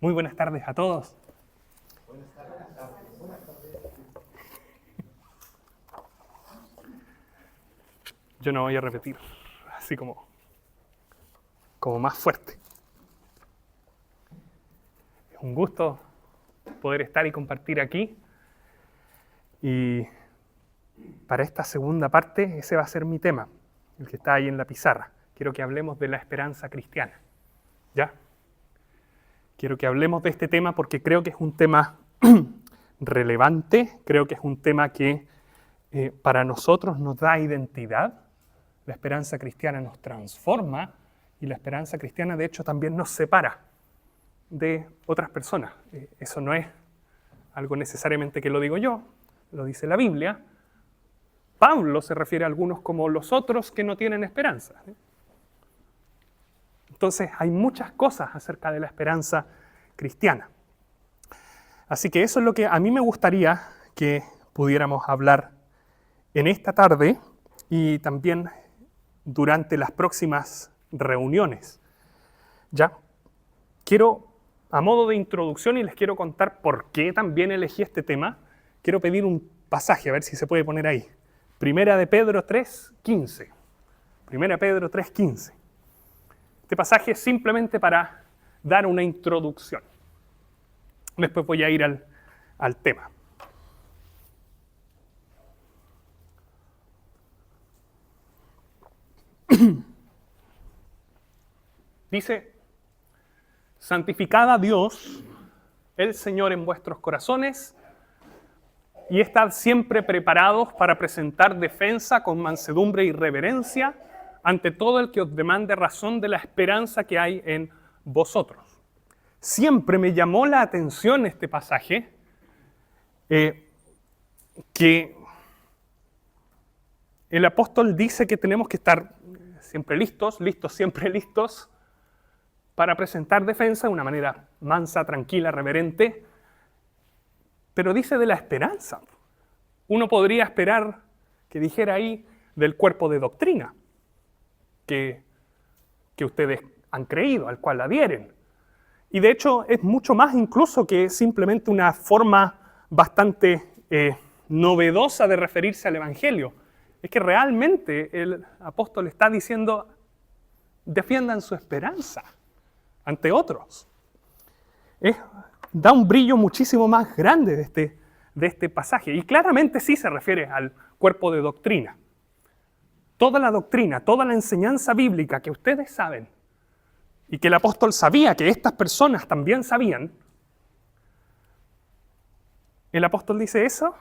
Muy buenas tardes a todos. Yo no voy a repetir, así como más fuerte. Es un gusto poder estar y compartir aquí. Y para esta segunda parte, ese va a ser mi tema, el que está ahí en la pizarra. Quiero que hablemos de la esperanza cristiana. ¿Ya? Quiero que hablemos de este tema porque creo que es un tema relevante, creo que es un tema que para nosotros nos da identidad. La esperanza cristiana nos transforma y la esperanza cristiana de hecho también nos separa de otras personas. Eso no es algo necesariamente que lo digo yo, lo dice la Biblia. Pablo se refiere a algunos como los otros que no tienen esperanza. Entonces hay muchas cosas acerca de la esperanza cristiana. Así que eso es lo que a mí me gustaría que pudiéramos hablar en esta tarde y también durante las próximas reuniones. ¿Ya? Quiero, a modo de introducción, y les quiero contar por qué también elegí este tema, quiero pedir un pasaje, a ver si se puede poner ahí. Primera de Pedro 3:15. Primera Pedro 3:15. Este pasaje es simplemente para dar una introducción. Después voy a ir al tema. Dice: santificad a Dios, el Señor, en vuestros corazones, y estad siempre preparados para presentar defensa con mansedumbre y reverencia ante todo el que os demande razón de la esperanza que hay en vosotros. Siempre me llamó la atención este pasaje, que el apóstol dice que tenemos que estar siempre listos, siempre listos, para presentar defensa de una manera mansa, tranquila, reverente, pero dice de la esperanza. Uno podría esperar que dijera ahí del cuerpo de doctrina que ustedes han creído, al cual adhieren. Y de hecho es mucho más incluso que simplemente una forma bastante novedosa de referirse al Evangelio. Es que realmente el apóstol está diciendo: defiendan su esperanza ante otros. Da un brillo muchísimo más grande de este pasaje. Y claramente sí se refiere al cuerpo de doctrina. Toda la doctrina, toda la enseñanza bíblica que ustedes saben, y que el apóstol sabía que estas personas también sabían, el apóstol dice: eso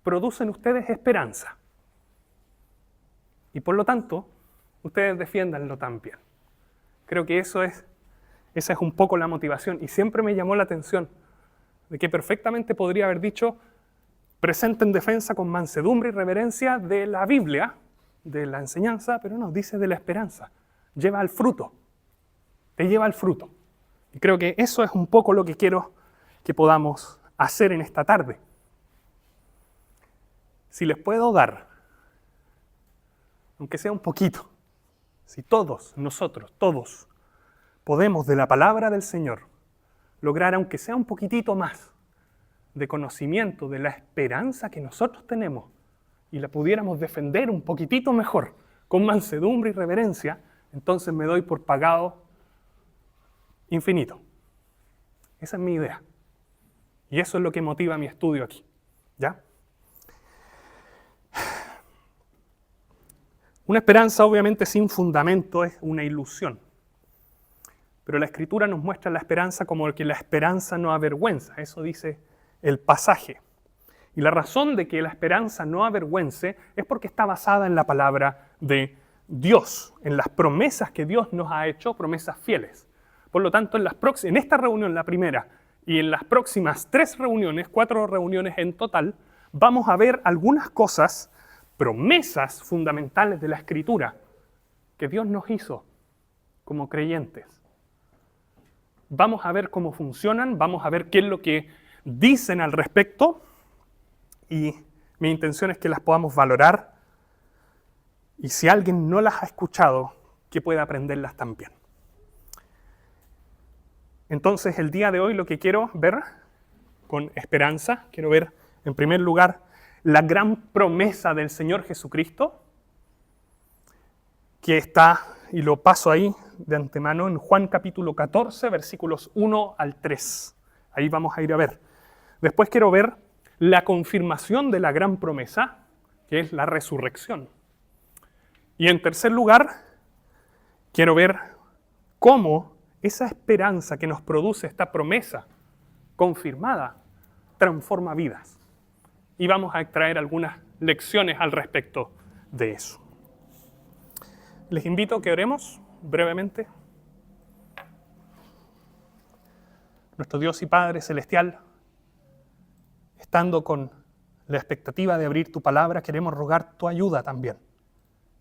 produce en ustedes esperanza. Y por lo tanto, ustedes defiéndanlo también. Creo que esa es un poco la motivación. Y siempre me llamó la atención de que perfectamente podría haber dicho: presenten defensa con mansedumbre y reverencia de la Biblia, de la enseñanza, pero no, dice de la esperanza. Lleva al fruto. Te lleva al fruto. Y creo que eso es un poco lo que quiero que podamos hacer en esta tarde. Si les puedo dar, aunque sea un poquito, si todos, nosotros, todos, podemos de la palabra del Señor lograr, aunque sea un poquitito más, de conocimiento de la esperanza que nosotros tenemos y la pudiéramos defender un poquitito mejor, con mansedumbre y reverencia, entonces me doy por pagado infinito. Esa es mi idea. Y eso es lo que motiva mi estudio aquí. ¿Ya? Una esperanza obviamente sin fundamento es una ilusión. Pero la Escritura nos muestra la esperanza como que la esperanza no avergüenza. Eso dice el pasaje. Y la razón de que la esperanza no avergüence es porque está basada en la palabra de Dios, en las promesas que Dios nos ha hecho, promesas fieles. Por lo tanto, en esta reunión, la primera, y en las próximas 4 reuniones en total, vamos a ver algunas cosas, promesas fundamentales de la Escritura que Dios nos hizo como creyentes. Vamos a ver cómo funcionan, vamos a ver qué es lo que dicen al respecto, y mi intención es que las podamos valorar, y si alguien no las ha escuchado, que pueda aprenderlas también. Entonces, el día de hoy lo que quiero ver con esperanza, quiero ver en primer lugar la gran promesa del Señor Jesucristo, que está, y lo paso ahí de antemano, en Juan capítulo 14, versículos 1 al 3. Ahí vamos a ir a ver. Después quiero ver la confirmación de la gran promesa, que es la resurrección. Y en tercer lugar, quiero ver cómo esa esperanza que nos produce esta promesa confirmada transforma vidas. Y vamos a extraer algunas lecciones al respecto de eso. Les invito a que oremos brevemente. Nuestro Dios y Padre Celestial, estando con la expectativa de abrir tu palabra, queremos rogar tu ayuda también.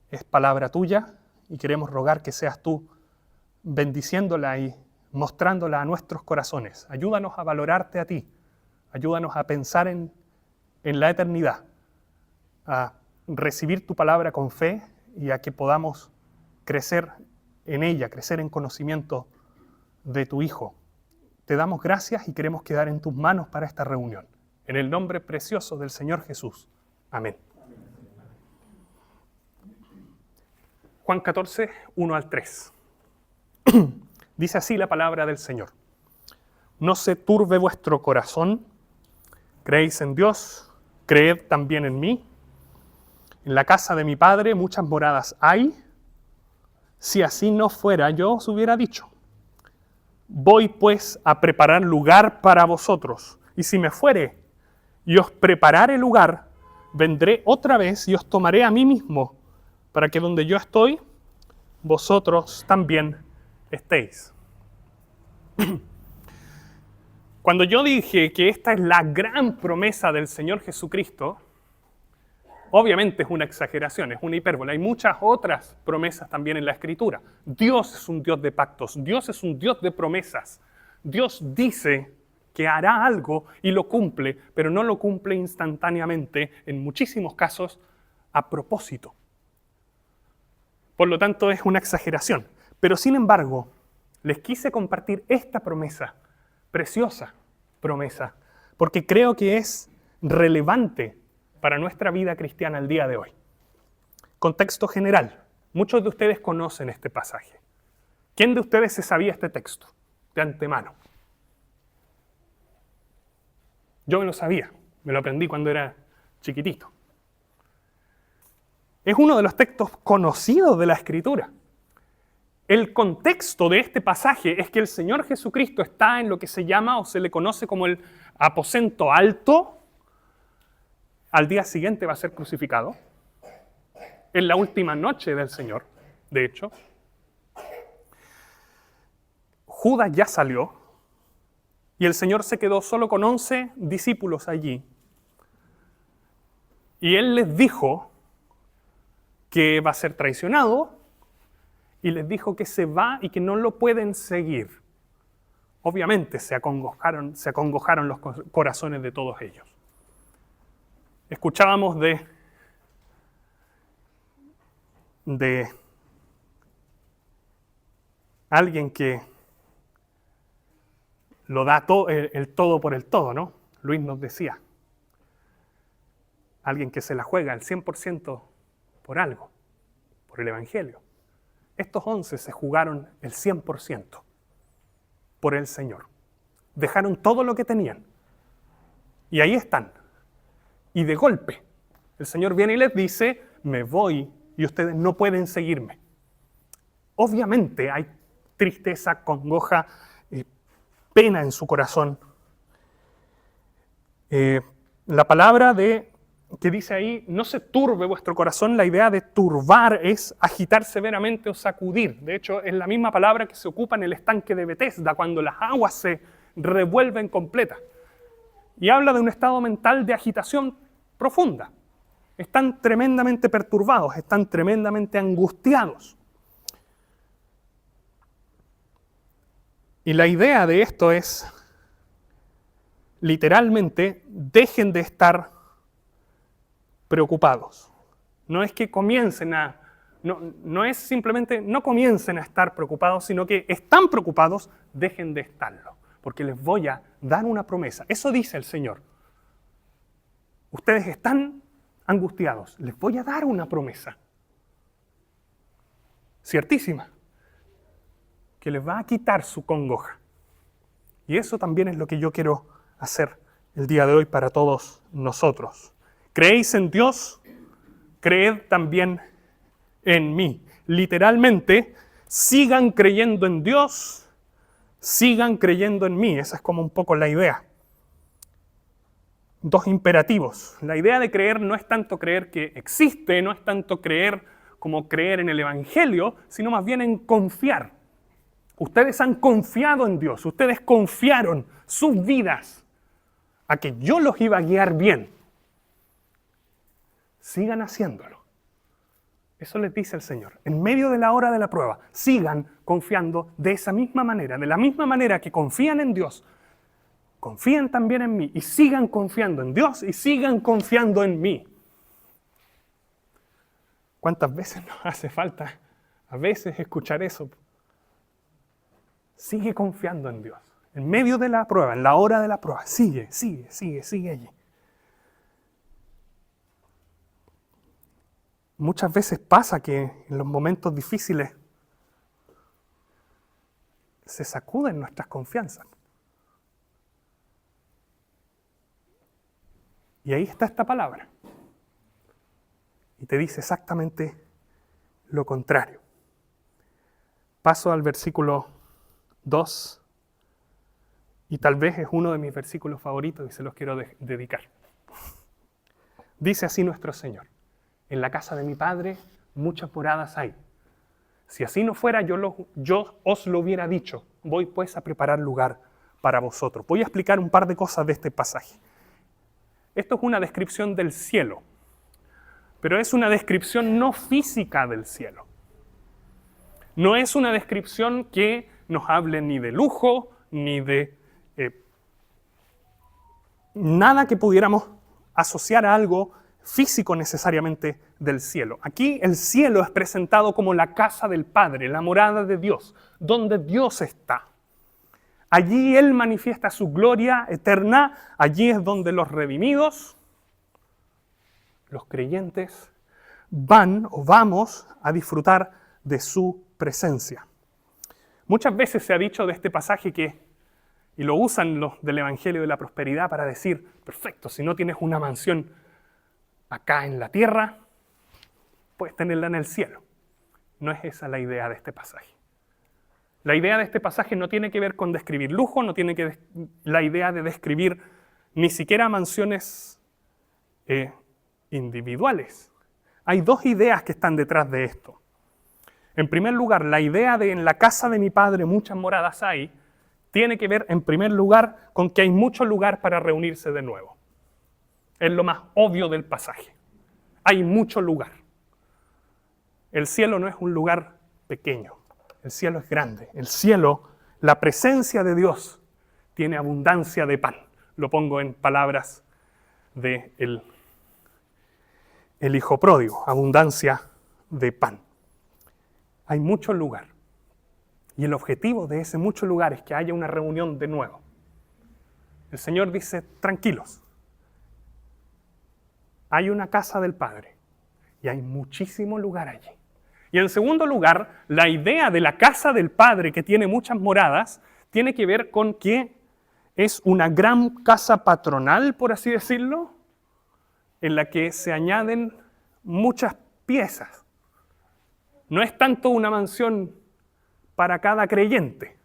Es palabra tuya y queremos rogar que seas tú bendiciéndola y mostrándola a nuestros corazones. Ayúdanos a valorarte a ti. Ayúdanos a pensar en la eternidad, a recibir tu palabra con fe y a que podamos crecer en ella, crecer en conocimiento de tu Hijo. Te damos gracias y queremos quedar en tus manos para esta reunión. En el nombre precioso del Señor Jesús. Amén. Juan 14, 1 al 3. Dice así la palabra del Señor. No se turbe vuestro corazón. Creéis en Dios, creed también en mí. En la casa de mi Padre muchas moradas hay. Si así no fuera, yo os hubiera dicho. Voy pues a preparar lugar para vosotros. Y si me fuere y os preparare lugar, vendré otra vez y os tomaré a mí mismo, para que donde yo estoy, vosotros también estéis. Cuando yo dije que esta es la gran promesa del Señor Jesucristo, obviamente es una exageración, es una hipérbole. Hay muchas otras promesas también en la Escritura. Dios es un Dios de pactos, Dios es un Dios de promesas. Dios dice que hará algo y lo cumple, pero no lo cumple instantáneamente, en muchísimos casos, a propósito. Por lo tanto, es una exageración. Pero sin embargo, les quise compartir esta promesa, preciosa promesa, porque creo que es relevante para nuestra vida cristiana el día de hoy. Contexto general. Muchos de ustedes conocen este pasaje. ¿Quién de ustedes se sabía este texto de antemano? Yo me lo sabía, me lo aprendí cuando era chiquitito. Es uno de los textos conocidos de la Escritura. El contexto de este pasaje es que el Señor Jesucristo está en lo que se llama o se le conoce como el aposento alto. Al día siguiente va a ser crucificado. En la última noche del Señor, de hecho. Judas ya salió y el Señor se quedó solo con 11 discípulos allí. Y Él les dijo que va a ser traicionado y les dijo que se va y que no lo pueden seguir. Obviamente se acongojaron los corazones de todos ellos. Escuchábamos de alguien que lo da el todo por el todo, ¿no? Luis nos decía. Alguien que se la juega el 100% por algo, por el Evangelio. Estos 11 se jugaron el 100% por el Señor. Dejaron todo lo que tenían. Y ahí están. Y de golpe, el Señor viene y les dice, me voy y ustedes no pueden seguirme. Obviamente hay tristeza, congoja, pena en su corazón. La palabra que dice ahí, no se turbe vuestro corazón, la idea de turbar es agitar severamente o sacudir. De hecho, es la misma palabra que se ocupa en el estanque de Betesda, cuando las aguas se revuelven completas. Y habla de un estado mental de agitación profunda. Están tremendamente perturbados, están tremendamente angustiados. Y la idea de esto es, literalmente, dejen de estar preocupados. No es que comiencen a No es simplemente, no comiencen a estar preocupados, sino que están preocupados, dejen de estarlo, porque les voy a dar una promesa. Eso dice el Señor. Ustedes están angustiados, les voy a dar una promesa. Ciertísima, que les va a quitar su congoja. Y eso también es lo que yo quiero hacer el día de hoy para todos nosotros. ¿Creéis en Dios? Creed también en mí. Literalmente, sigan creyendo en Dios, sigan creyendo en mí. Esa es como un poco la idea. Dos imperativos. La idea de creer no es tanto creer que existe, no es tanto creer como creer en el Evangelio, sino más bien en confiar. Ustedes han confiado en Dios, ustedes confiaron sus vidas a que yo los iba a guiar bien. Sigan haciéndolo. Eso les dice el Señor. En medio de la hora de la prueba, sigan confiando de esa misma manera, de la misma manera que confían en Dios, confíen también en mí y sigan confiando en Dios y sigan confiando en mí. ¿Cuántas veces nos hace falta a veces escuchar eso? Sigue confiando en Dios. En medio de la prueba, en la hora de la prueba, sigue allí. Muchas veces pasa que en los momentos difíciles se sacuden nuestras confianzas. Y ahí está esta palabra. Y te dice exactamente lo contrario. Paso al versículo 2. Y tal vez es uno de mis versículos favoritos y se los quiero dedicar. Dice así nuestro Señor: en la casa de mi Padre muchas moradas hay. Si así no fuera, yo os lo hubiera dicho. Voy pues a preparar lugar para vosotros. Voy a explicar un par de cosas de este pasaje. Esto es una descripción del cielo, pero es una descripción no física del cielo. No es una descripción que nos hable ni de lujo, ni de nada que pudiéramos asociar a algo físico necesariamente del cielo. Aquí el cielo es presentado como la casa del Padre, la morada de Dios, donde Dios está. Allí Él manifiesta su gloria eterna, allí es donde los redimidos, los creyentes, van o vamos a disfrutar de su presencia. Muchas veces se ha dicho de este pasaje y lo usan los del Evangelio de la Prosperidad para decir, perfecto, si no tienes una mansión acá en la tierra, puedes tenerla en el cielo. No es esa la idea de este pasaje. La idea de este pasaje no tiene que ver con describir lujo, no tiene la idea de describir ni siquiera mansiones individuales. Hay dos ideas que están detrás de esto. En primer lugar, la idea de en la casa de mi Padre muchas moradas hay, tiene que ver en primer lugar con que hay mucho lugar para reunirse de nuevo. Es lo más obvio del pasaje. Hay mucho lugar. El cielo no es un lugar pequeño. El cielo es grande. El cielo, la presencia de Dios, tiene abundancia de pan. Lo pongo en palabras de el hijo pródigo. Abundancia de pan. Hay mucho lugar. Y el objetivo de ese mucho lugar es que haya una reunión de nuevo. El Señor dice, tranquilos. Hay una casa del Padre y hay muchísimo lugar allí. Y en segundo lugar, la idea de la casa del Padre, que tiene muchas moradas, tiene que ver con que es una gran casa patronal, por así decirlo, en la que se añaden muchas piezas. No es tanto una mansión para cada creyente.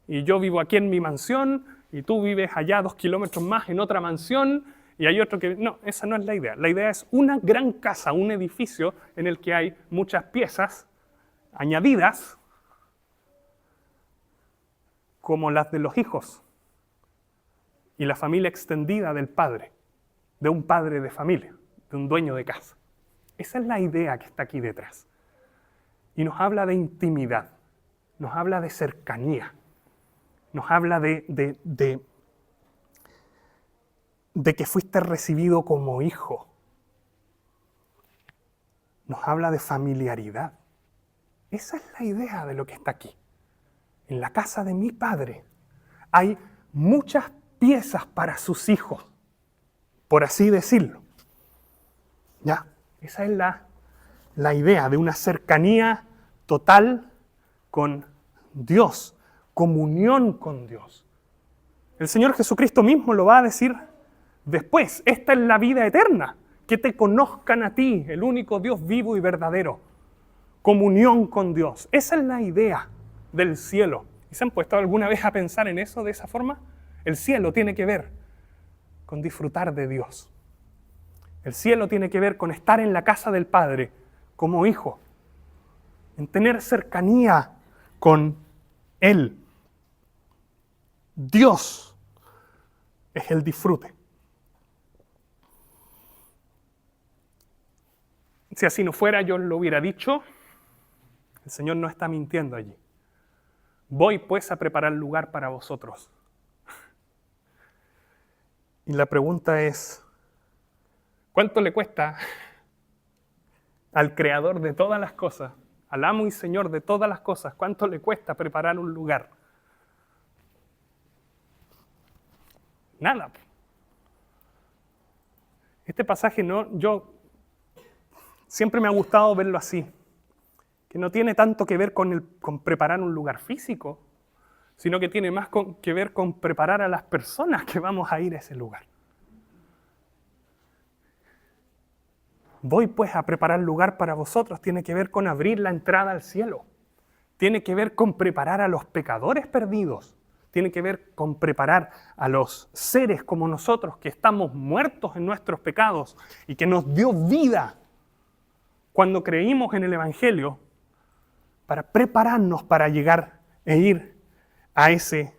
Y yo vivo aquí en mi mansión, y tú vives allá 2 kilómetros más en otra mansión, y hay otro que... No, esa no es la idea. La idea es una gran casa, un edificio en el que hay muchas piezas añadidas, como las de los hijos y la familia extendida del padre, de un padre de familia, de un dueño de casa. Esa es la idea que está aquí detrás. Y nos habla de intimidad, nos habla de cercanía, nos habla de que fuiste recibido como hijo. nos habla de familiaridad. Esa es la idea de lo que está aquí. En la casa de mi Padre hay muchas piezas para sus hijos, por así decirlo. ¿Ya? Esa es la idea de una cercanía total con Dios, comunión con Dios. El Señor Jesucristo mismo lo va a decir después. Esta es la vida eterna, que te conozcan a ti, el único Dios vivo y verdadero. Comunión con Dios. Esa es la idea del cielo. ¿Y se han puesto alguna vez a pensar en eso de esa forma? El cielo tiene que ver con disfrutar de Dios. El cielo tiene que ver con estar en la casa del Padre como hijo, en tener cercanía con Él. Dios es el disfrute. Si así no fuera, yo lo hubiera dicho. El Señor no está mintiendo allí. Voy pues a preparar lugar para vosotros. Y la pregunta es, ¿cuánto le cuesta al Creador de todas las cosas, al Amo y Señor de todas las cosas, cuánto le cuesta preparar un lugar? Nada. Este pasaje yo siempre me ha gustado verlo así, que no tiene tanto que ver con preparar un lugar físico, sino que tiene más que ver con preparar a las personas que vamos a ir a ese lugar. Voy pues a preparar lugar para vosotros, tiene que ver con abrir la entrada al cielo, tiene que ver con preparar a los pecadores perdidos, tiene que ver con preparar a los seres como nosotros que estamos muertos en nuestros pecados y que nos dio vida cuando creímos en el Evangelio, para prepararnos para llegar e ir a ese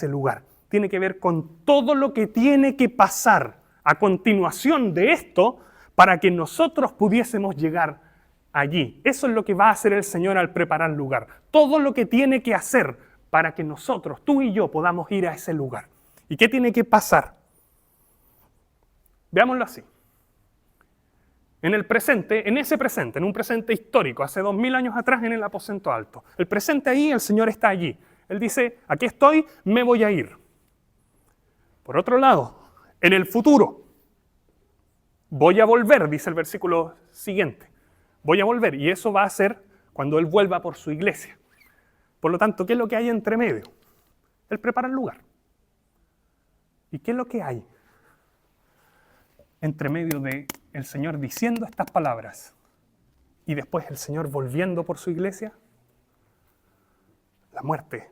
lugar. Tiene que ver con todo lo que tiene que pasar a continuación de esto para que nosotros pudiésemos llegar allí. Eso es lo que va a hacer el Señor al preparar lugar. Todo lo que tiene que hacer para que nosotros, tú y yo, podamos ir a ese lugar. ¿Y qué tiene que pasar? Veámoslo así. En el presente, en un presente histórico, hace 2000 años atrás en el aposento alto. El presente ahí, el Señor está allí. Él dice, aquí estoy, me voy a ir. Por otro lado, en el futuro, voy a volver, dice el versículo siguiente. Voy a volver, y eso va a ser cuando Él vuelva por su iglesia. Por lo tanto, ¿qué es lo que hay entre medio? Él prepara el lugar. ¿Y qué es lo que hay entre medio de el Señor diciendo estas palabras y después el Señor volviendo por su iglesia? La muerte,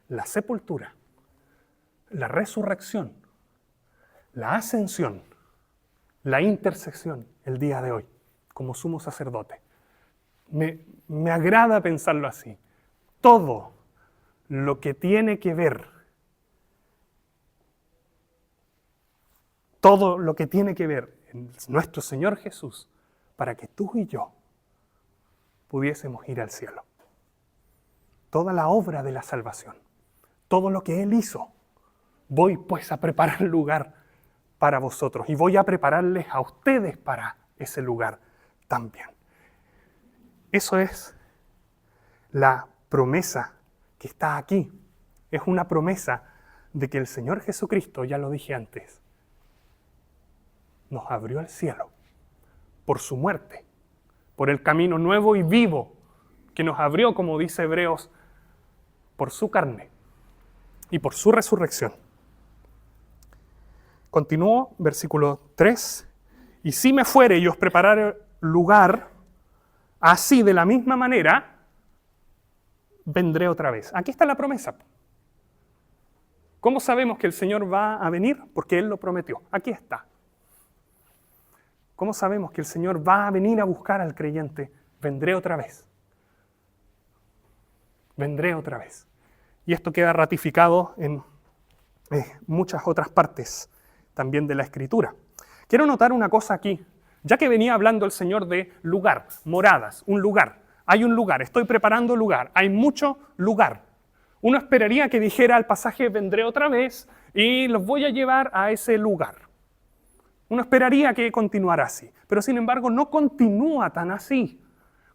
la sepultura, la resurrección, la ascensión, la intersección el día de hoy como sumo sacerdote. Me agrada pensarlo así. Todo lo que tiene que ver, todo lo que tiene que ver en nuestro Señor Jesús para que tú y yo pudiésemos ir al cielo. Toda la obra de la salvación, todo lo que Él hizo, voy pues a preparar lugar para vosotros y voy a prepararles a ustedes para ese lugar también. Eso es la promesa que está aquí. Es una promesa de que el Señor Jesucristo, ya lo dije antes, nos abrió el cielo por su muerte, por el camino nuevo y vivo que nos abrió, como dice Hebreos, por su carne y por su resurrección. Continúo, versículo 3. Y si me fuere y os preparare lugar, así de la misma manera, vendré otra vez. Aquí está la promesa. ¿Cómo sabemos que el Señor va a venir? Porque Él lo prometió. Aquí está. ¿Cómo sabemos que el Señor va a venir a buscar al creyente? Vendré otra vez. Vendré otra vez. Y esto queda ratificado en muchas otras partes también de la Escritura. Quiero notar una cosa aquí. Ya que venía hablando el Señor de lugar, moradas, un lugar. Hay un lugar, estoy preparando lugar, hay mucho lugar. Uno esperaría que dijera el pasaje, vendré otra vez y los voy a llevar a ese lugar. Uno esperaría que continuara así, pero sin embargo no continúa tan así.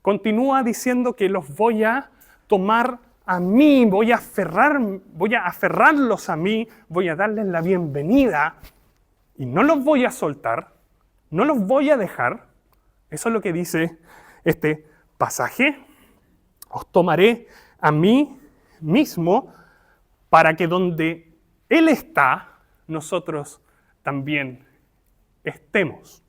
Continúa diciendo que los voy a tomar a mí, voy a aferrarlos a mí, voy a darles la bienvenida y no los voy a soltar, no los voy a dejar. Eso es lo que dice este pasaje. Os tomaré a mí mismo para que donde Él está, nosotros también estemos.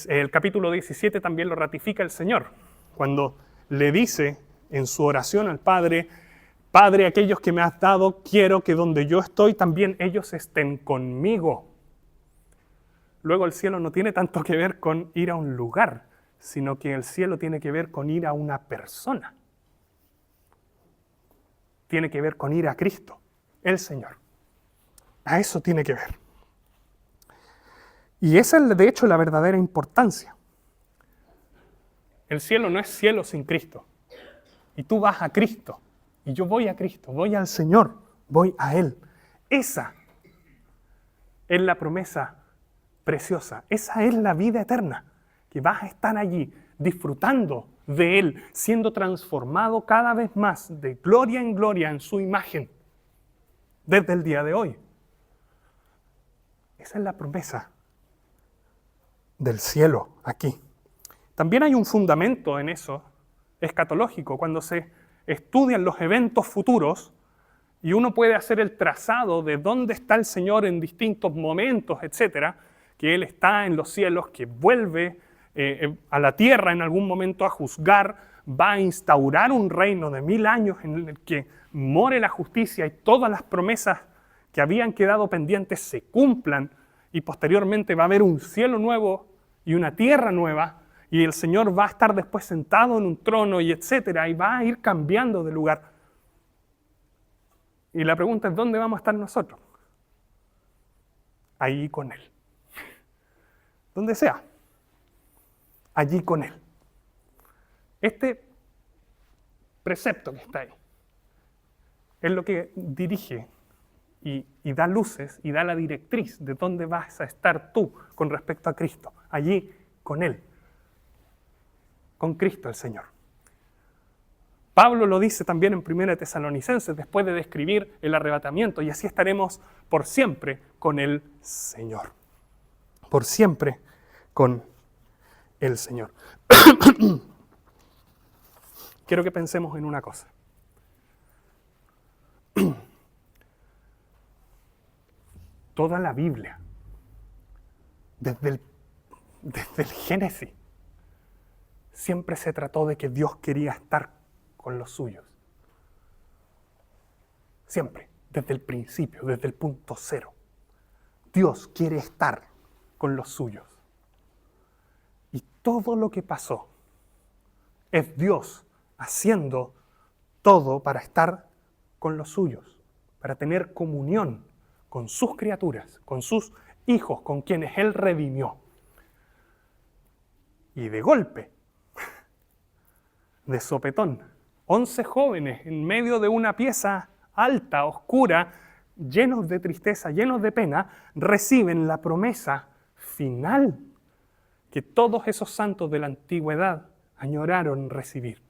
El capítulo 17 también lo ratifica el Señor, cuando le dice en su oración al Padre: Padre, aquellos que me has dado, quiero que donde yo estoy también ellos estén conmigo. Luego el cielo no tiene tanto que ver con ir a un lugar, sino que el cielo tiene que ver con ir a una persona. Tiene que ver con ir a Cristo, el Señor. A eso tiene que ver. Y esa es, de hecho, la verdadera importancia. El cielo no es cielo sin Cristo. Y tú vas a Cristo. Y yo voy a Cristo, voy al Señor, voy a Él. Esa es la promesa preciosa. Esa es la vida eterna. Que vas a estar allí disfrutando de Él, siendo transformado cada vez más de gloria en gloria en su imagen. Desde el día de hoy. Esa es la promesa del cielo aquí. También hay un fundamento en eso, escatológico, cuando se estudian los eventos futuros y uno puede hacer el trazado de dónde está el Señor en distintos momentos, etcétera, que Él está en los cielos, que vuelve a la tierra en algún momento a juzgar, va a instaurar un reino de 1000 años en el que more la justicia y todas las promesas que habían quedado pendientes se cumplan, y posteriormente va a haber un cielo nuevo y una tierra nueva, y el Señor va a estar después sentado en un trono y etcétera, y va a ir cambiando de lugar. Y la pregunta es, ¿dónde vamos a estar nosotros? Allí con Él. Donde sea. Allí con Él. Este precepto que está ahí es lo que dirige y da luces y da la directriz de dónde vas a estar tú con respecto a Cristo. Allí con Él. Con Cristo el Señor. Pablo lo dice también en 1 Tesalonicenses, después de describir el arrebatamiento, y así estaremos por siempre con el Señor. Por siempre con el Señor. Quiero que pensemos en una cosa. Toda la Biblia, desde el Génesis, siempre se trató de que Dios quería estar con los suyos. Siempre, desde el principio, desde el punto cero. Dios quiere estar con los suyos. Y todo lo que pasó es Dios haciendo todo para estar con los suyos, para tener comunión con sus criaturas, con sus hijos, con quienes Él redimió. Y de golpe, de sopetón, 11 jóvenes en medio de una pieza alta, oscura, llenos de tristeza, llenos de pena, reciben la promesa final que todos esos santos de la antigüedad añoraron recibir.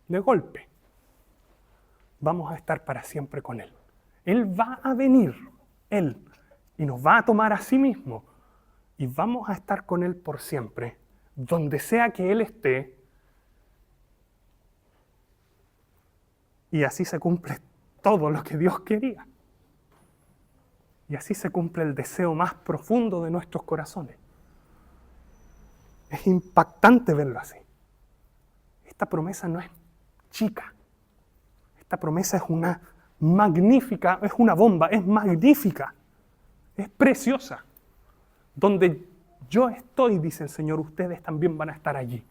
De golpe, vamos a estar para siempre con Él. Él va a venir, Él, y nos va a tomar a sí mismo, y vamos a estar con Él por siempre, donde sea que Él esté, y así se cumple todo lo que Dios quería. Y así se cumple el deseo más profundo de nuestros corazones. Es impactante verlo así. Esta promesa no es chica. Esta promesa es una magnífica, es una bomba, es magnífica, es preciosa. Donde yo estoy, dice el Señor, ustedes también van a estar allí.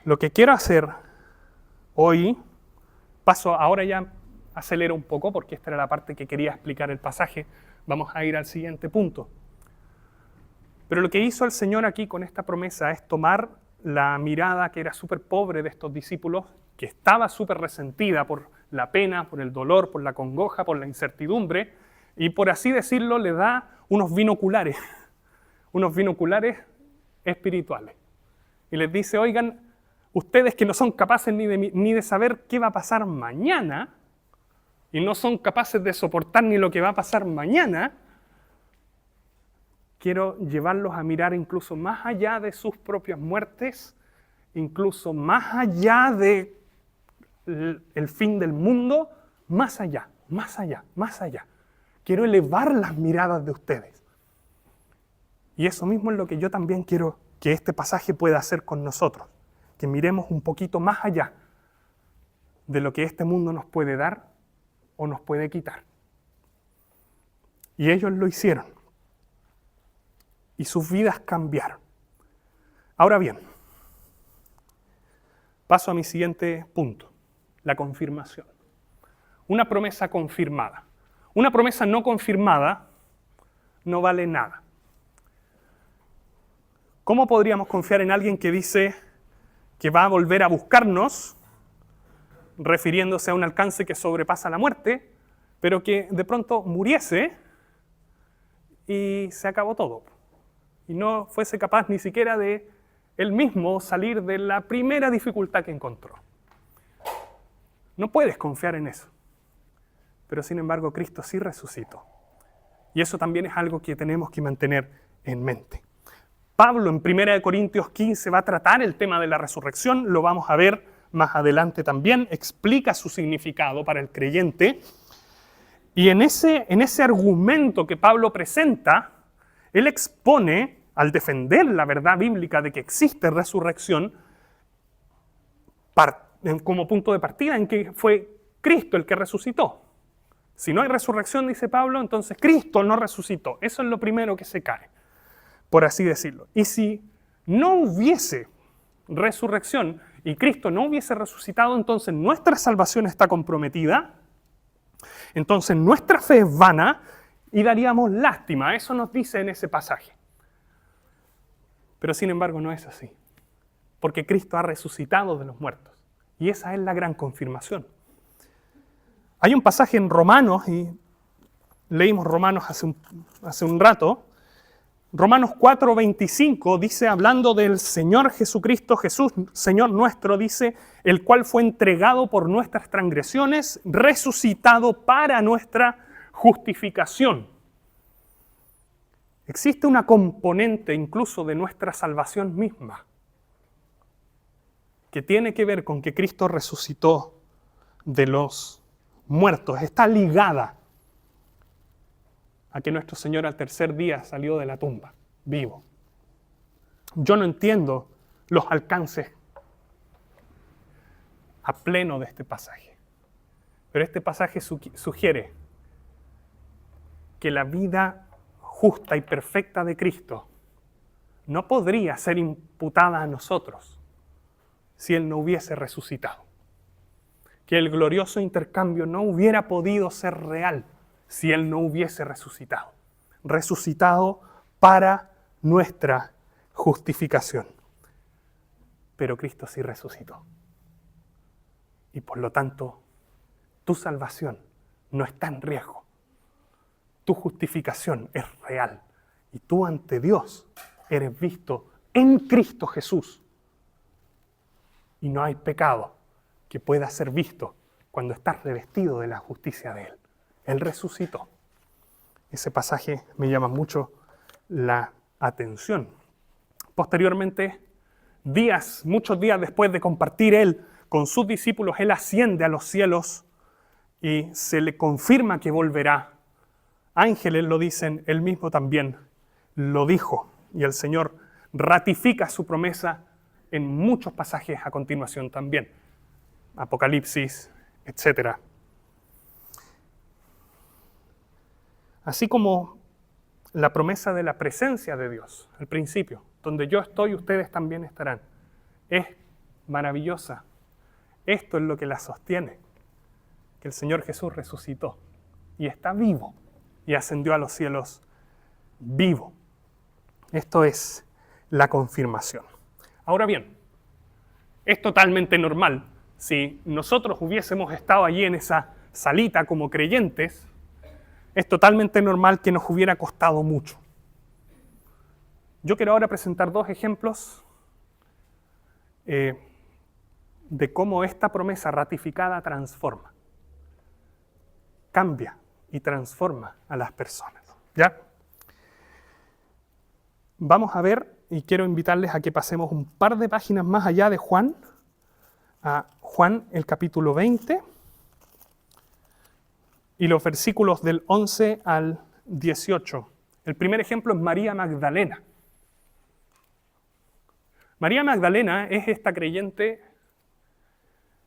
Lo que quiero hacer hoy, ahora ya acelero un poco porque esta era la parte que quería explicar el pasaje, vamos a ir al siguiente punto. Pero lo que hizo el Señor aquí con esta promesa es tomar la mirada que era súper pobre de estos discípulos, que estaba súper resentida por la pena, por el dolor, por la congoja, por la incertidumbre, y por así decirlo le da unos binoculares espirituales. Y les dice, oigan, ustedes que no son capaces ni de saber qué va a pasar mañana, y no son capaces de soportar ni lo que va a pasar mañana, quiero llevarlos a mirar incluso más allá de sus propias muertes, incluso más allá de el fin del mundo, más allá, más allá, más allá. Quiero elevar las miradas de ustedes. Y eso mismo es lo que yo también quiero que este pasaje pueda hacer con nosotros, que miremos un poquito más allá de lo que este mundo nos puede dar o nos puede quitar. Y ellos lo hicieron. Y sus vidas cambiaron. Ahora bien, paso a mi siguiente punto, la confirmación. Una promesa confirmada. Una promesa no confirmada no vale nada. ¿Cómo podríamos confiar en alguien que dice que va a volver a buscarnos, refiriéndose a un alcance que sobrepasa la muerte, pero que de pronto muriese y se acabó todo? Y no fuese capaz ni siquiera de él mismo salir de la primera dificultad que encontró. No puedes confiar en eso. Pero sin embargo, Cristo sí resucitó. Y eso también es algo que tenemos que mantener en mente. Pablo en 1 Corintios 15 va a tratar el tema de la resurrección, lo vamos a ver más adelante también, explica su significado para el creyente. Y en ese argumento que Pablo presenta, él expone, al defender la verdad bíblica de que existe resurrección, como punto de partida en que fue Cristo el que resucitó. Si no hay resurrección, dice Pablo, entonces Cristo no resucitó. Eso es lo primero que se cae, por así decirlo. Y si no hubiese resurrección y Cristo no hubiese resucitado, entonces nuestra salvación está comprometida, entonces nuestra fe es vana y daríamos lástima. Eso nos dice en ese pasaje. Pero sin embargo no es así, porque Cristo ha resucitado de los muertos. Y esa es la gran confirmación. Hay un pasaje en Romanos, y leímos Romanos hace un rato. Romanos 4:25 dice, hablando del Señor Jesucristo, Jesús, Señor nuestro, dice, el cual fue entregado por nuestras transgresiones, resucitado para nuestra justificación. Existe una componente incluso de nuestra salvación misma que tiene que ver con que Cristo resucitó de los muertos. Está ligada a que nuestro Señor al tercer día salió de la tumba, vivo. Yo no entiendo los alcances a pleno de este pasaje, pero este pasaje sugiere que la vida justa y perfecta de Cristo no podría ser imputada a nosotros si Él no hubiese resucitado. Que el glorioso intercambio no hubiera podido ser real si Él no hubiese resucitado. Resucitado para nuestra justificación. Pero Cristo sí resucitó. Y por lo tanto, tu salvación no está en riesgo. Tu justificación es real. Y tú ante Dios eres visto en Cristo Jesús. Y no hay pecado que pueda ser visto cuando estás revestido de la justicia de Él. Él resucitó. Ese pasaje me llama mucho la atención. Posteriormente, muchos días después de compartir Él con sus discípulos, Él asciende a los cielos y se le confirma que volverá. Ángeles lo dicen, Él mismo también lo dijo. Y el Señor ratifica su promesa en muchos pasajes a continuación también. Apocalipsis, etc. Así como la promesa de la presencia de Dios, al principio, donde yo estoy, ustedes también estarán, es maravillosa. Esto es lo que la sostiene, que el Señor Jesús resucitó y está vivo y ascendió a los cielos vivo. Esto es la confirmación. Ahora bien, es totalmente normal si nosotros hubiésemos estado allí en esa salita como creyentes, es totalmente normal que nos hubiera costado mucho. Yo quiero ahora presentar dos ejemplos de cómo esta promesa ratificada transforma, cambia y transforma a las personas. ¿Ya? Vamos a ver, y quiero invitarles a que pasemos un par de páginas más allá de Juan, a Juan el capítulo 20, y los versículos del 11 al 18. El primer ejemplo es María Magdalena. María Magdalena es esta creyente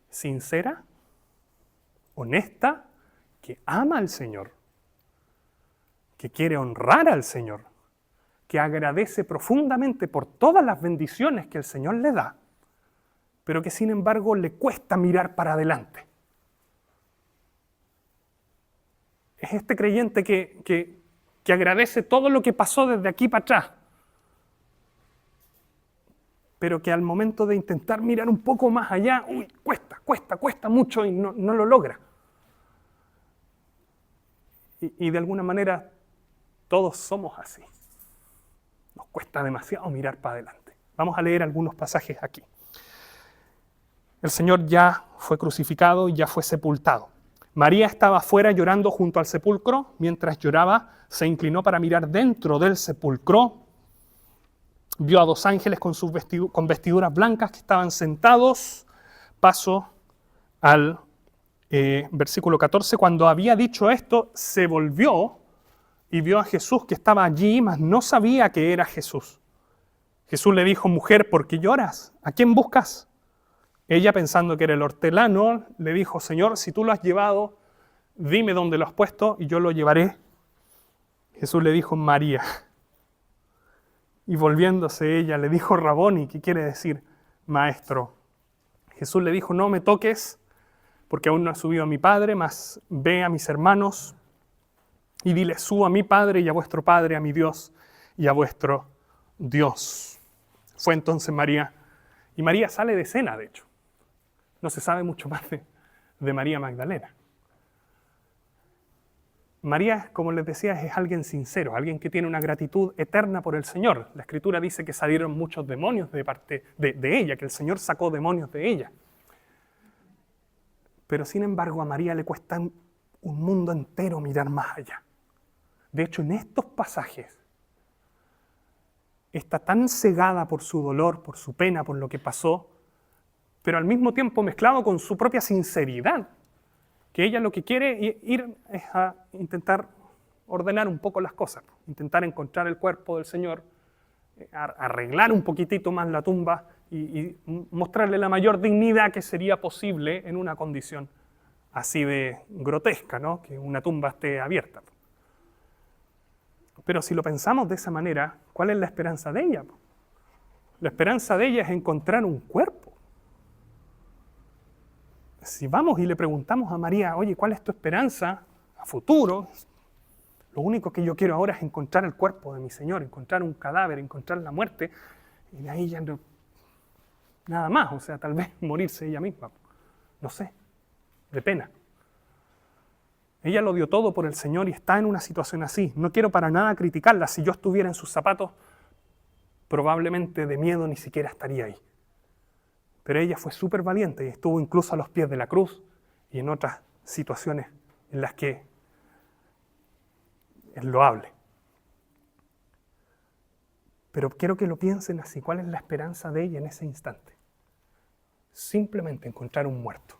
sincera, honesta, que ama al Señor, que quiere honrar al Señor, que agradece profundamente por todas las bendiciones que el Señor le da, pero que sin embargo le cuesta mirar para adelante. Es este creyente que agradece todo lo que pasó desde aquí para atrás, pero que al momento de intentar mirar un poco más allá, cuesta mucho y no lo logra. Y de alguna manera todos somos así. Nos cuesta demasiado mirar para adelante. Vamos a leer algunos pasajes aquí. El Señor ya fue crucificado y ya fue sepultado. María estaba afuera llorando junto al sepulcro. Mientras lloraba, se inclinó para mirar dentro del sepulcro. Vio a dos ángeles con vestiduras blancas que estaban sentados. Paso al versículo 14. Cuando había dicho esto, se volvió y vio a Jesús que estaba allí, mas no sabía que era Jesús. Jesús le dijo: mujer, ¿por qué lloras? ¿A quién buscas? Ella, pensando que era el hortelano, le dijo: Señor, si tú lo has llevado, dime dónde lo has puesto y yo lo llevaré. Jesús le dijo: María. Y volviéndose ella, le dijo: Raboni, que quiere decir maestro. Jesús le dijo: no me toques, porque aún no he subido a mi Padre, mas ve a mis hermanos y dile: subo a mi Padre y a vuestro Padre, a mi Dios y a vuestro Dios. Fue entonces María, y María sale de escena, de hecho. No se sabe mucho más de María Magdalena. María, como les decía, es alguien sincero, alguien que tiene una gratitud eterna por el Señor. La Escritura dice que salieron muchos demonios de parte de ella, que el Señor sacó demonios de ella. Pero sin embargo a María le cuesta un mundo entero mirar más allá. De hecho, en estos pasajes está tan cegada por su dolor, por su pena, por lo que pasó, pero al mismo tiempo mezclado con su propia sinceridad, que ella lo que quiere ir es a intentar ordenar un poco las cosas, intentar encontrar el cuerpo del Señor, arreglar un poquitito más la tumba y mostrarle la mayor dignidad que sería posible en una condición así de grotesca, ¿no? Que una tumba esté abierta. Pero si lo pensamos de esa manera, ¿cuál es la esperanza de ella? La esperanza de ella es encontrar un cuerpo. Si vamos y le preguntamos a María: oye, ¿cuál es tu esperanza a futuro? Lo único que yo quiero ahora es encontrar el cuerpo de mi Señor, encontrar un cadáver, encontrar la muerte, y de ahí ya no, nada más, o sea, tal vez morirse ella misma, no sé, de pena. Ella lo dio todo por el Señor y está en una situación así. No quiero para nada criticarla. Si yo estuviera en sus zapatos, probablemente de miedo ni siquiera estaría ahí. Pero ella fue súper valiente y estuvo incluso a los pies de la cruz y en otras situaciones en las que es loable. Pero quiero que lo piensen así. ¿Cuál es la esperanza de ella en ese instante? Simplemente encontrar un muerto.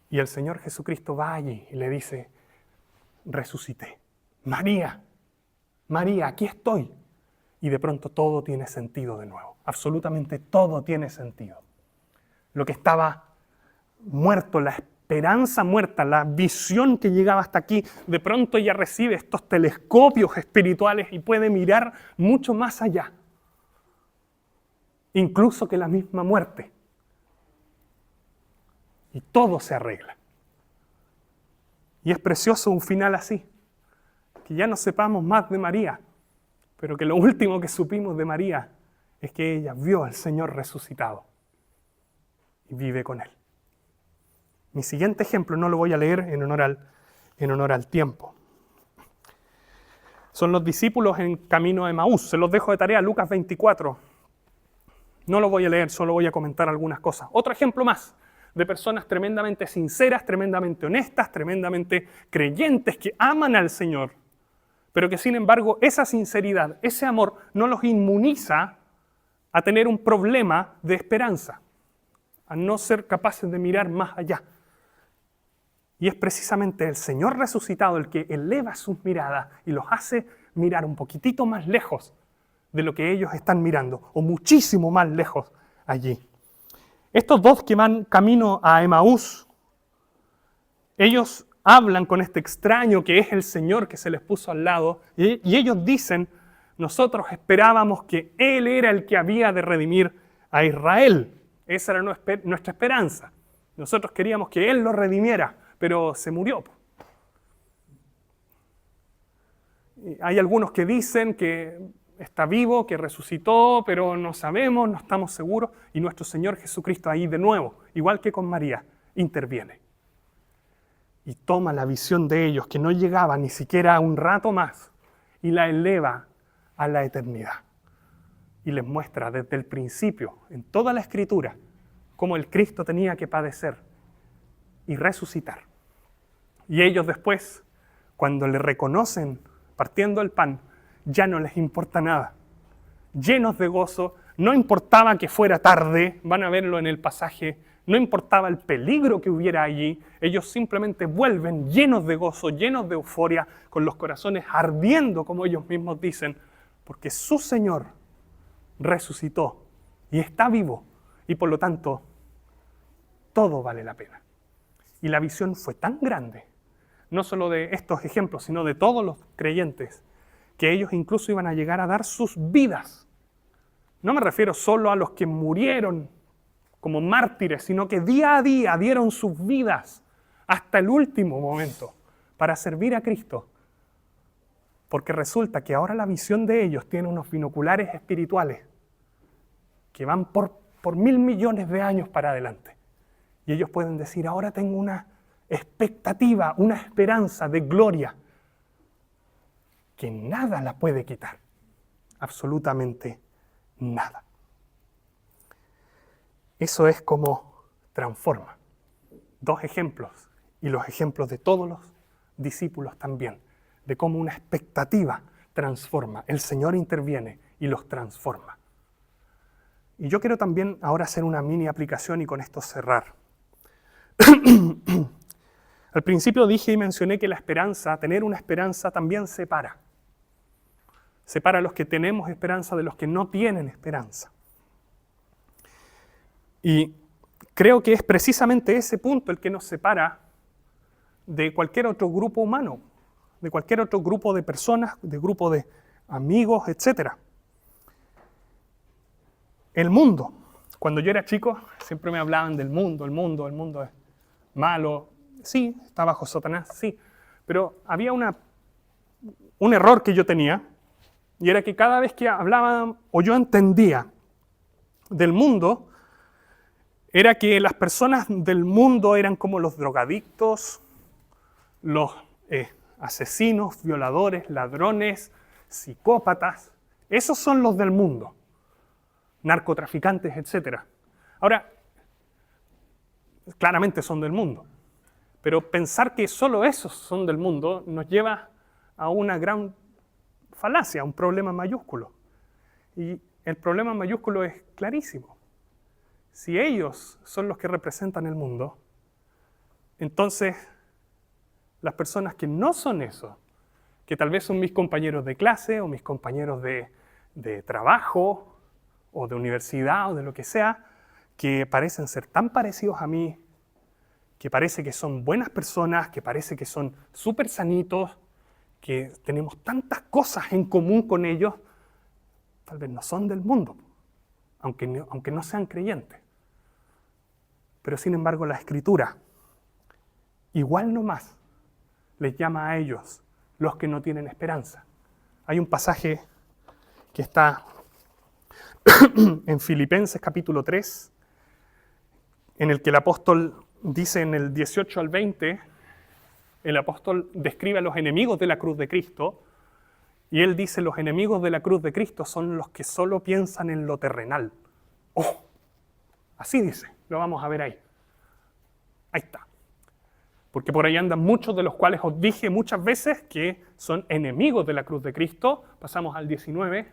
Y el Señor Jesucristo va allí y le dice: resucité. María, María, aquí estoy. Y de pronto todo tiene sentido de nuevo. Absolutamente todo tiene sentido. Lo que estaba muerto, la esperanza muerta, la visión que llegaba hasta aquí, de pronto ella recibe estos telescopios espirituales y puede mirar mucho más allá. Incluso que la misma muerte. Y todo se arregla. Y es precioso un final así. Que ya no sepamos más de María, pero que lo último que supimos de María es que ella vio al Señor resucitado. y vive con Él. Mi siguiente ejemplo, no lo voy a leer en honor al tiempo. Son los discípulos en camino a Emaús. Se los dejo de tarea, Lucas 24. No lo voy a leer, solo voy a comentar algunas cosas. Otro ejemplo más de personas tremendamente sinceras, tremendamente honestas, tremendamente creyentes, que aman al Señor, pero que sin embargo esa sinceridad, ese amor, no los inmuniza a tener un problema de esperanza, a no ser capaces de mirar más allá. Y es precisamente el Señor resucitado el que eleva sus miradas y los hace mirar un poquitito más lejos de lo que ellos están mirando, o muchísimo más lejos allí. Estos dos que van camino a Emaús, ellos hablan con este extraño que es el Señor que se les puso al lado, y ellos dicen, nosotros esperábamos que Él era el que había de redimir a Israel. Esa era nuestra esperanza. Nosotros queríamos que Él lo redimiera, pero se murió. Hay algunos que dicen que está vivo, que resucitó, pero no sabemos, no estamos seguros. Y nuestro Señor Jesucristo ahí de nuevo, igual que con María, interviene. Y toma la visión de ellos, que no llegaba ni siquiera a un rato más, y la eleva a la eternidad. Y les muestra desde el principio, en toda la Escritura, cómo el Cristo tenía que padecer y resucitar. Y ellos después, cuando le reconocen partiendo el pan, ya no les importa nada. Llenos de gozo, no importaba que fuera tarde, van a verlo en el pasaje, no importaba el peligro que hubiera allí, ellos simplemente vuelven llenos de gozo, llenos de euforia, con los corazones ardiendo, como ellos mismos dicen, porque su Señor resucitó y está vivo, y por lo tanto, todo vale la pena. Y la visión fue tan grande, no solo de estos ejemplos, sino de todos los creyentes, que ellos incluso iban a llegar a dar sus vidas. No me refiero solo a los que murieron como mártires, sino que día a día dieron sus vidas hasta el último momento para servir a Cristo. Porque resulta que ahora la visión de ellos tiene unos binoculares espirituales que van por 1.000 millones de años para adelante. Y ellos pueden decir, ahora tengo una expectativa, una esperanza de gloria que nada la puede quitar. Absolutamente nada. Eso es como transforma. Dos ejemplos, y los ejemplos de todos los discípulos también, de cómo una expectativa transforma. El Señor interviene y los transforma. Y yo quiero también ahora hacer una mini aplicación y con esto cerrar. Al principio dije y mencioné que la esperanza, tener una esperanza también separa. Separa a los que tenemos esperanza de los que no tienen esperanza. Y creo que es precisamente ese punto el que nos separa de cualquier otro grupo humano, de cualquier otro grupo de personas, de grupo de amigos, etc. El mundo. Cuando yo era chico, siempre me hablaban del mundo, el mundo es malo. Sí, está bajo Satanás, sí. Pero había un error que yo tenía, y era que cada vez que hablaban, o yo entendía del mundo, era que las personas del mundo eran como los drogadictos, los asesinos, violadores, ladrones, psicópatas. Esos son los del mundo. Narcotraficantes, etc. Ahora, claramente son del mundo. Pero pensar que solo esos son del mundo nos lleva a una gran falacia, a un problema mayúsculo. Y el problema mayúsculo es clarísimo. Si ellos son los que representan el mundo, entonces las personas que no son eso, que tal vez son mis compañeros de clase o mis compañeros de trabajo o de universidad o de lo que sea, que parecen ser tan parecidos a mí, que parece que son buenas personas, que parece que son súper sanitos, que tenemos tantas cosas en común con ellos, tal vez no son del mundo, aunque no sean creyentes. Pero sin embargo la Escritura, igual no más, les llama a ellos los que no tienen esperanza. Hay un pasaje que está en Filipenses capítulo 3, en el que el apóstol dice en el 18 al 20, el apóstol describe a los enemigos de la cruz de Cristo, y él dice, los enemigos de la cruz de Cristo son los que solo piensan en lo terrenal. ¡Oh! Así dice, lo vamos a ver ahí. Ahí está. Porque por ahí andan muchos de los cuales os dije muchas veces que son enemigos de la cruz de Cristo. Pasamos al 19.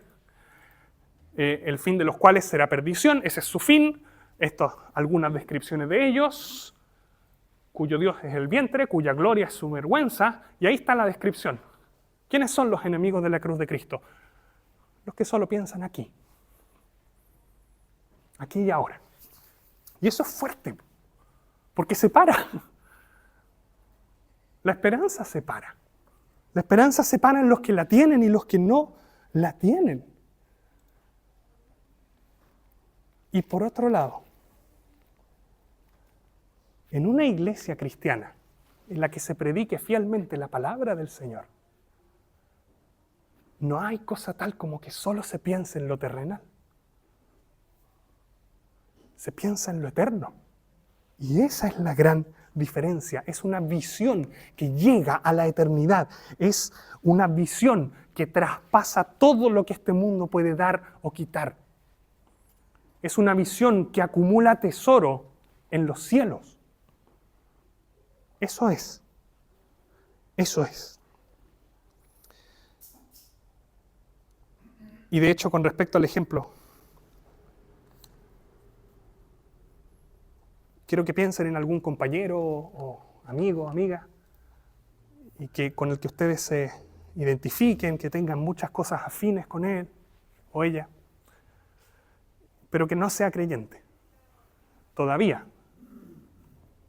El fin de los cuales será perdición. Ese es su fin. Estas algunas descripciones de ellos. Cuyo Dios es el vientre, cuya gloria es su vergüenza. Y ahí está la descripción. ¿Quiénes son los enemigos de la cruz de Cristo? Los que solo piensan aquí. Aquí y ahora. Y eso es fuerte. Porque separa. La esperanza separa. La esperanza separa en los que la tienen y los que no la tienen. Y por otro lado, en una iglesia cristiana en la que se predique fielmente la palabra del Señor, no hay cosa tal como que solo se piense en lo terrenal. Se piensa en lo eterno. Y esa es la gran diferencia. Es una visión que llega a la eternidad. Es una visión que traspasa todo lo que este mundo puede dar o quitar. Es una visión que acumula tesoro en los cielos. Eso es. Eso es. Y de hecho, con respecto al ejemplo, quiero que piensen en algún compañero o amigo, amiga, y que con el que ustedes se identifiquen, que tengan muchas cosas afines con él o ella, pero que no sea creyente. Todavía,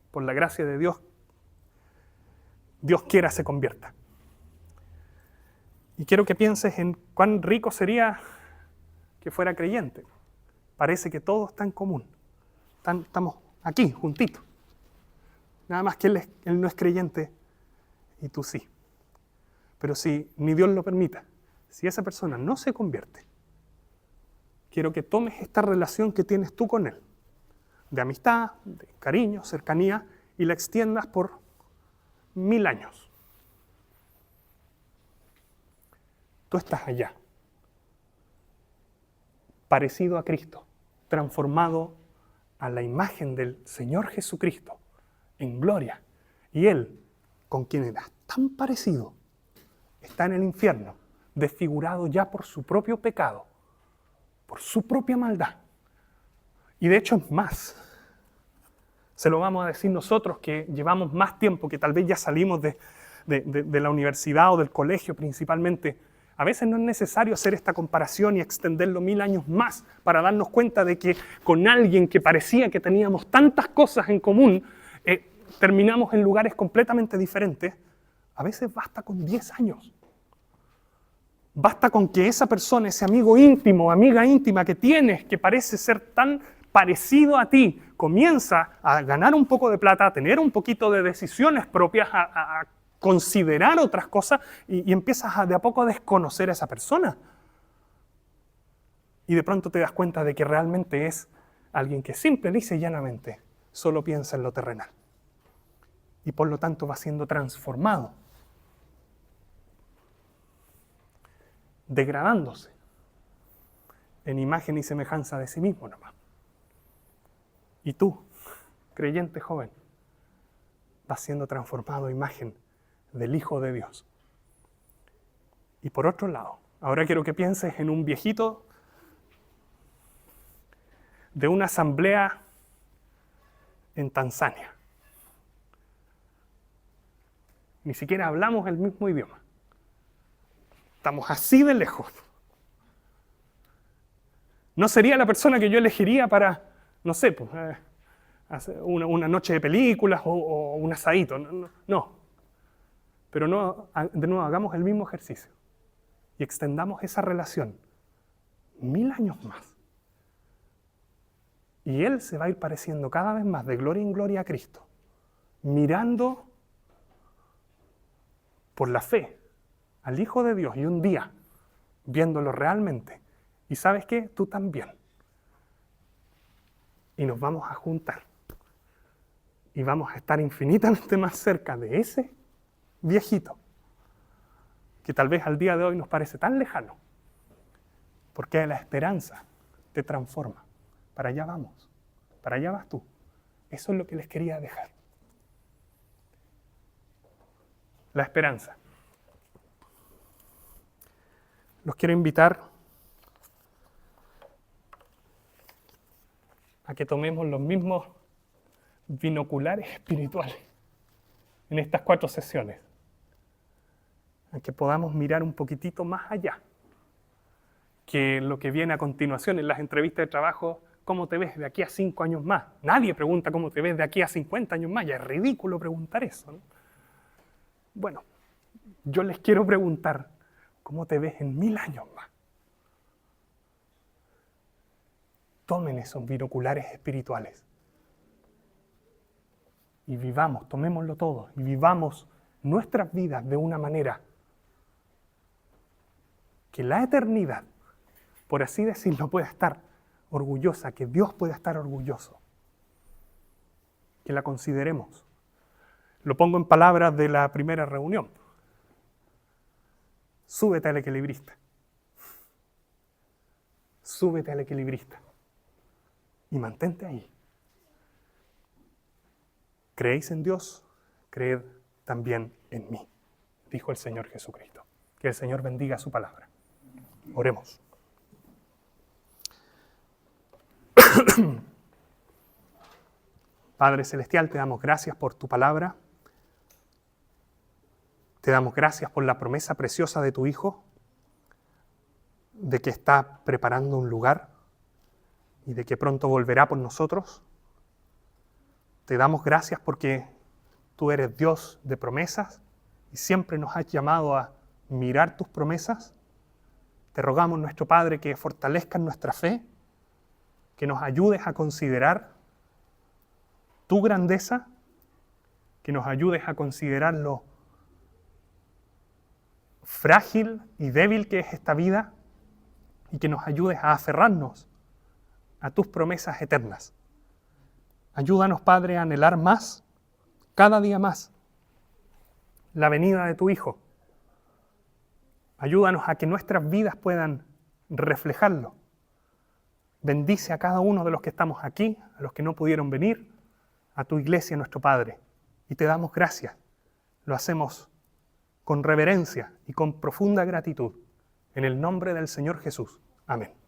por la gracia de Dios, Dios quiera se convierta. Y quiero que pienses en cuán rico sería que fuera creyente. Parece que todo está en común. Estamos aquí, juntitos. Nada más que él no es creyente y tú sí. Pero si ni Dios lo permita, si esa persona no se convierte, quiero que tomes esta relación que tienes tú con él, de amistad, de cariño, cercanía, y la extiendas por 1000 años. Tú estás allá, parecido a Cristo, transformado a la imagen del Señor Jesucristo en gloria. Y Él, con quien eras tan parecido, está en el infierno, desfigurado ya por su propio pecado, por su propia maldad. Y de hecho es más. Se lo vamos a decir nosotros que llevamos más tiempo, que tal vez ya salimos de la universidad o del colegio principalmente. A veces no es necesario hacer esta comparación y extenderlo 1000 años más para darnos cuenta de que con alguien que parecía que teníamos tantas cosas en común, terminamos en lugares completamente diferentes. A veces basta con 10 años. Basta con que esa persona, ese amigo íntimo, amiga íntima que tienes, que parece ser tan parecido a ti, comienza a ganar un poco de plata, a tener un poquito de decisiones propias, a considerar otras cosas y empiezas de a poco a desconocer a esa persona. Y de pronto te das cuenta de que realmente es alguien que simple, lisa y llanamente solo piensa en lo terrenal. Y por lo tanto va siendo transformado, degradándose en imagen y semejanza de sí mismo nomás. Y tú, creyente joven, vas siendo transformado a imagen del Hijo de Dios. Y por otro lado, ahora quiero que pienses en un viejito de una asamblea en Tanzania. Ni siquiera hablamos el mismo idioma. Estamos así de lejos. No sería la persona que yo elegiría para, no sé, pues, hacer una noche de películas o un asadito. No. Pero no, de nuevo, hagamos el mismo ejercicio y extendamos esa relación 1000 años más. Y Él se va a ir pareciendo cada vez más de gloria en gloria a Cristo, mirando por la fe al Hijo de Dios y un día viéndolo realmente. ¿Y sabes qué? Tú también. Y nos vamos a juntar y vamos a estar infinitamente más cerca de ese viejito, que tal vez al día de hoy nos parece tan lejano, porque la esperanza te transforma. Para allá vamos, para allá vas tú. Eso es lo que les quería dejar. La esperanza. Los quiero invitar a que tomemos los mismos binoculares espirituales en estas 4 sesiones, a que podamos mirar un poquitito más allá que lo que viene a continuación en las entrevistas de trabajo. ¿Cómo te ves de aquí a 5 años más? Nadie pregunta cómo te ves de aquí a 50 años más, ya es ridículo preguntar eso, ¿no? Bueno, yo les quiero preguntar, ¿cómo te ves en 1000 años más? Tomen esos binoculares espirituales y vivamos, tomémoslo todo, y vivamos nuestras vidas de una manera que la eternidad, por así decirlo, pueda estar orgullosa, que Dios pueda estar orgulloso, que la consideremos. Lo pongo en palabras de la primera reunión. Súbete al equilibrista. Súbete al equilibrista y mantente ahí. ¿Creéis en Dios? Creed también en mí, dijo el Señor Jesucristo. Que el Señor bendiga su palabra. Oremos. Padre Celestial, te damos gracias por tu palabra. Te damos gracias por la promesa preciosa de tu Hijo, de que está preparando un lugar y de que pronto volverá por nosotros. Te damos gracias porque tú eres Dios de promesas y siempre nos has llamado a mirar tus promesas. Te rogamos, nuestro Padre, que fortalezcas nuestra fe, que nos ayudes a considerar tu grandeza, que nos ayudes a considerar lo frágil y débil que es esta vida y que nos ayudes a aferrarnos a tus promesas eternas. Ayúdanos, Padre, a anhelar más, cada día más, la venida de tu Hijo. Ayúdanos a que nuestras vidas puedan reflejarlo. Bendice a cada uno de los que estamos aquí, a los que no pudieron venir, a tu iglesia, nuestro Padre. Y te damos gracias. Lo hacemos con reverencia y con profunda gratitud. En el nombre del Señor Jesús. Amén.